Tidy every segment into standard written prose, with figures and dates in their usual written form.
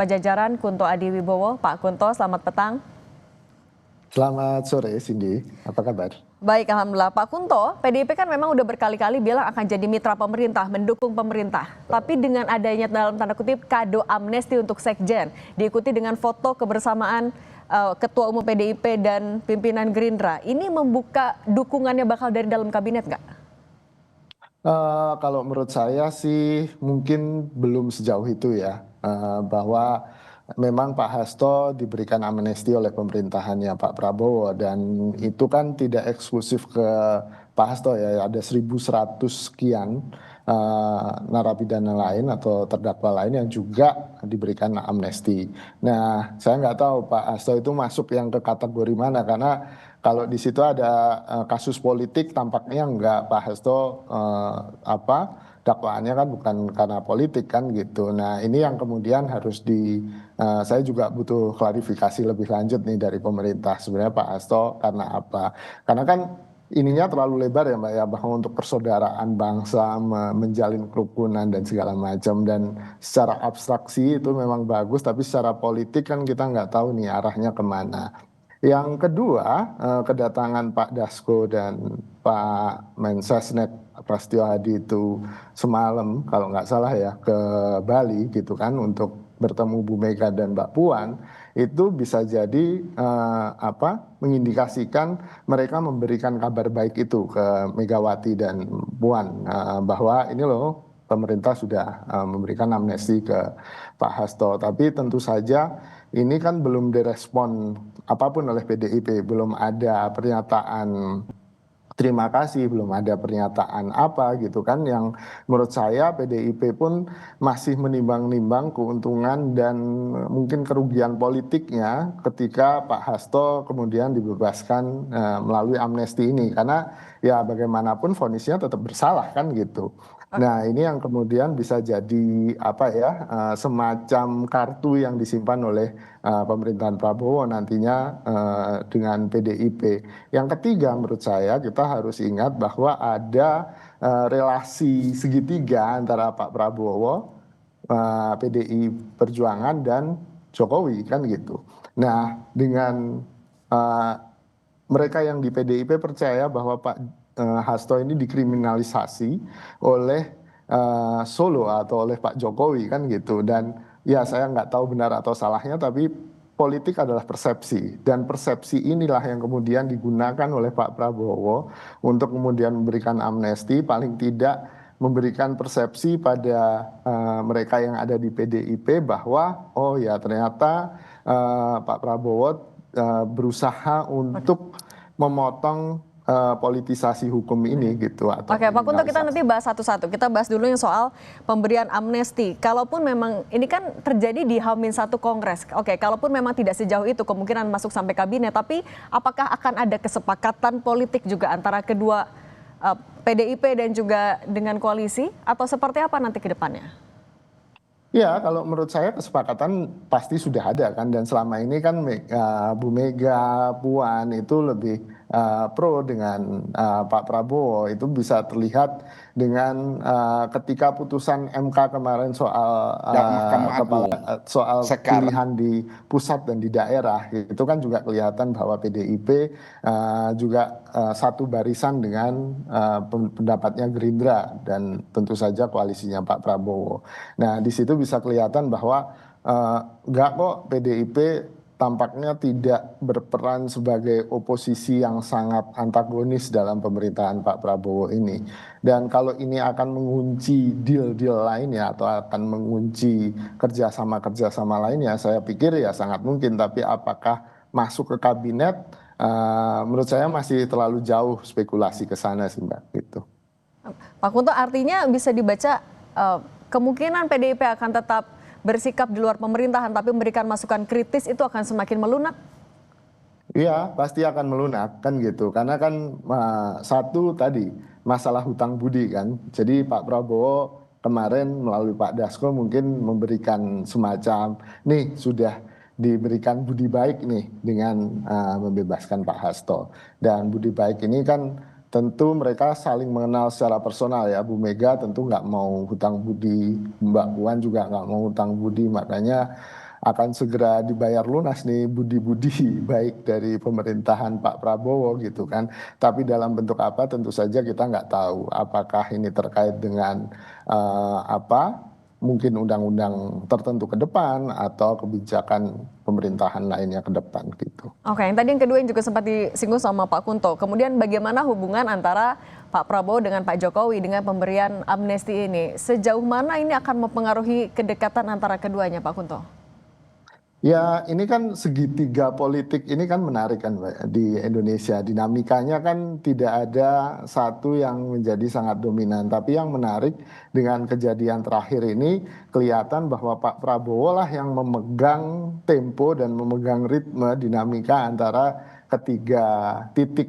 Pajajaran Kunto Adiwibowo. Pak Kunto, selamat petang. Selamat sore, Cindy. Apa kabar? Baik, Alhamdulillah. Pak Kunto, PDIP kan memang udah berkali-kali bilang akan jadi mitra pemerintah, mendukung pemerintah. Tapi dengan adanya dalam tanda kutip kado amnesti untuk Sekjen, diikuti dengan foto kebersamaan Ketua Umum PDIP dan pimpinan Gerindra, ini membuka dukungannya bakal dari dalam kabinet nggak? Kalau menurut saya sih mungkin belum sejauh itu ya, bahwa memang Pak Hasto diberikan amnesti oleh pemerintahannya Pak Prabowo dan itu kan tidak eksklusif ke Pak Hasto ya, ada 1.100 sekian narapidana lain atau terdakwa lain yang juga diberikan amnesti. Nah, saya nggak tahu Pak Hasto itu masuk yang ke kategori mana karena kalau di situ ada kasus politik, tampaknya enggak. Pak Hasto dakwaannya kan bukan karena politik kan gitu. Nah ini yang kemudian harus saya juga butuh klarifikasi lebih lanjut nih dari pemerintah. Sebenarnya Pak Hasto karena apa? Karena kan ininya terlalu lebar ya Mbak ya, bahwa untuk persaudaraan bangsa, menjalin kerukunan dan segala macam. Dan secara abstraksi itu memang bagus, tapi secara politik kan kita nggak tahu nih arahnya kemana. Yang kedua, kedatangan Pak Dasko dan Pak Mensesnek Prasetyo Hadi itu semalam, kalau nggak salah ya, ke Bali gitu kan untuk bertemu Bu Mega dan Mbak Puan, itu bisa jadi mengindikasikan mereka memberikan kabar baik itu ke Megawati dan Puan, bahwa ini loh pemerintah sudah memberikan amnesti ke Pak Hasto. Tapi tentu saja ini kan belum direspon apapun oleh PDIP, belum ada pernyataan terima kasih, belum ada pernyataan apa gitu kan, yang menurut saya PDIP pun masih menimbang-nimbang keuntungan dan mungkin kerugian politiknya ketika Pak Hasto kemudian dibebaskan melalui amnesti ini, karena ya bagaimanapun vonisnya tetap bersalah kan gitu. Nah ini yang kemudian bisa jadi semacam kartu yang disimpan oleh pemerintahan Prabowo nantinya dengan PDIP. Yang ketiga menurut saya kita harus ingat bahwa ada relasi segitiga antara Pak Prabowo, PDI Perjuangan dan Jokowi kan gitu. Nah dengan uh, mereka yang di PDIP percaya bahwa Pak Hasto ini dikriminalisasi oleh Solo atau oleh Pak Jokowi kan gitu. Dan ya saya nggak tahu benar atau salahnya, tapi politik adalah persepsi, dan persepsi inilah yang kemudian digunakan oleh Pak Prabowo untuk kemudian memberikan amnesti, paling tidak memberikan persepsi pada mereka yang ada di PDIP bahwa oh ya ternyata Pak Prabowo berusaha untuk memotong politisasi hukum ini gitu atau Oke, Pak Kunto, kita kriminalisasi. nanti bahas satu-satu. Kita bahas dulu yang soal pemberian amnesti. Kalaupun memang ini kan terjadi di H-1 Kongres. Oke, kalaupun memang tidak sejauh itu kemungkinan masuk sampai kabinet, tapi apakah akan ada kesepakatan politik juga antara kedua PDIP dan juga dengan koalisi, atau seperti apa nanti ke depannya? Ya, kalau menurut saya kesepakatan pasti sudah ada kan, dan selama ini kan Bu Mega, Puan itu lebih pro dengan Pak Prabowo. Itu bisa terlihat dengan ketika putusan MK kemarin soal yang Mahkamah Agung soal sekarang pilihan di pusat dan di daerah, itu kan juga kelihatan bahwa PDIP juga satu barisan dengan pendapatnya Gerindra dan tentu saja koalisinya Pak Prabowo. Nah, di situ bisa kelihatan bahwa enggak kok PDIP tampaknya tidak berperan sebagai oposisi yang sangat antagonis dalam pemerintahan Pak Prabowo ini. Dan kalau ini akan mengunci deal-deal lainnya atau akan mengunci kerjasama-kerjasama lainnya, saya pikir ya sangat mungkin. Tapi apakah masuk ke kabinet? Menurut saya masih terlalu jauh spekulasi ke sana sih Mbak. Gitu. Pak Kunto, artinya bisa dibaca kemungkinan PDIP akan tetap bersikap di luar pemerintahan tapi memberikan masukan kritis itu akan semakin melunak? Iya, pasti akan melunak kan gitu. Karena kan satu tadi masalah hutang budi kan. Jadi Pak Prabowo kemarin melalui Pak Dasko mungkin memberikan semacam nih sudah diberikan budi baik nih dengan membebaskan Pak Hasto. Dan budi baik ini kan tentu mereka saling mengenal secara personal ya. Bu Mega tentu nggak mau hutang budi, Mbak Puan juga nggak mau hutang budi, makanya akan segera dibayar lunas nih budi-budi baik dari pemerintahan Pak Prabowo gitu kan. Tapi dalam bentuk apa tentu saja kita nggak tahu. Apakah ini terkait dengan apa? Mungkin undang-undang tertentu ke depan atau kebijakan pemerintahan lainnya ke depan gitu. Oke, yang tadi yang kedua yang juga sempat disinggung sama Pak Kunto. Kemudian bagaimana hubungan antara Pak Prabowo dengan Pak Jokowi dengan pemberian amnesti ini? Sejauh mana ini akan mempengaruhi kedekatan antara keduanya, Pak Kunto? Ya, ini kan segitiga politik ini kan menarik kan Mbak, di Indonesia. Dinamikanya kan tidak ada satu yang menjadi sangat dominan. Tapi yang menarik dengan kejadian terakhir ini kelihatan bahwa Pak Prabowo lah yang memegang tempo dan memegang ritme dinamika antara ketiga titik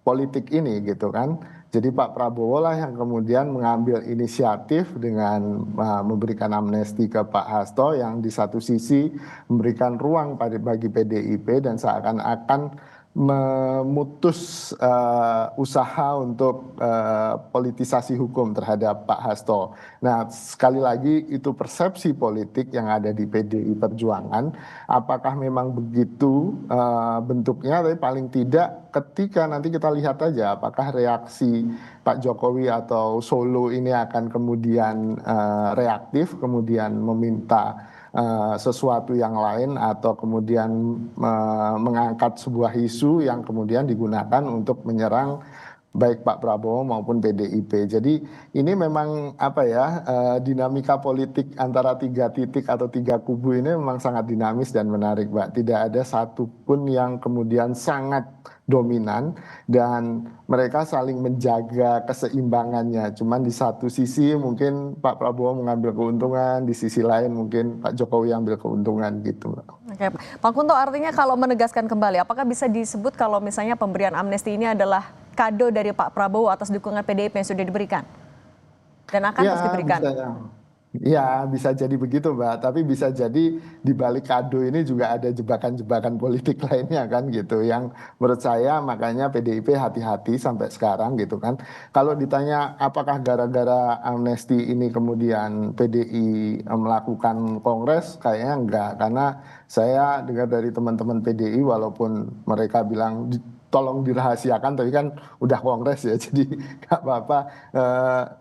politik ini gitu kan. Jadi Pak Prabowo lah yang kemudian mengambil inisiatif dengan memberikan amnesti ke Pak Hasto yang di satu sisi memberikan ruang bagi PDIP dan seakan-akan memutus usaha untuk politisasi hukum terhadap Pak Hasto. Nah, sekali lagi itu persepsi politik yang ada di PDI Perjuangan. Apakah memang begitu bentuknya? Tapi paling tidak ketika nanti kita lihat aja apakah reaksi Pak Jokowi atau Solo ini akan kemudian reaktif, kemudian meminta sesuatu yang lain atau kemudian mengangkat sebuah isu yang kemudian digunakan untuk menyerang baik Pak Prabowo maupun PDIP. Jadi ini memang apa ya dinamika politik antara tiga titik atau tiga kubu ini memang sangat dinamis dan menarik, Mbak. Tidak ada satupun yang kemudian sangat dominan dan mereka saling menjaga keseimbangannya. Cuman di satu sisi mungkin Pak Prabowo mengambil keuntungan, di sisi lain mungkin Pak Jokowi ambil keuntungan gitu, Mbak. Oke, Pak Kunto, artinya kalau menegaskan kembali, apakah bisa disebut kalau misalnya pemberian amnesti ini adalah kado dari Pak Prabowo atas dukungan PDIP yang sudah diberikan dan akan terus diberikan? Ya, bisa jadi begitu, Mbak. Tapi bisa jadi di balik kado ini juga ada jebakan-jebakan politik lainnya kan gitu. Yang menurut saya makanya PDIP hati-hati sampai sekarang gitu kan. Kalau ditanya apakah gara-gara amnesti ini kemudian PDI melakukan kongres, kayaknya enggak. Karena saya dengar dari teman-teman PDI walaupun mereka bilang tolong dirahasiakan, tapi kan udah kongres ya, jadi nggak apa-apa.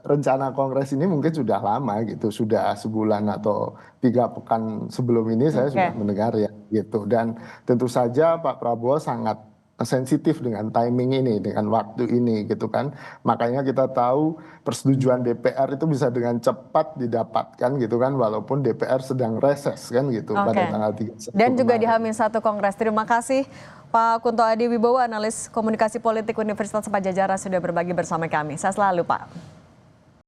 Rencana kongres ini mungkin sudah lama gitu, sudah sebulan atau 3 pekan sebelum ini saya sudah mendengar ya gitu. Dan tentu saja Pak Prabowo sangat sensitif dengan timing ini, dengan waktu ini gitu kan. Makanya kita tahu persetujuan DPR itu bisa dengan cepat didapatkan gitu kan, walaupun DPR sedang reses kan gitu pada tanggal 31 Dan juga di kemarin. H-1 Kongres. Terima kasih Pak Kunto Adi Wibowo, analis komunikasi politik Universitas Padjadjaran sudah berbagi bersama kami. Sehat selalu, Pak.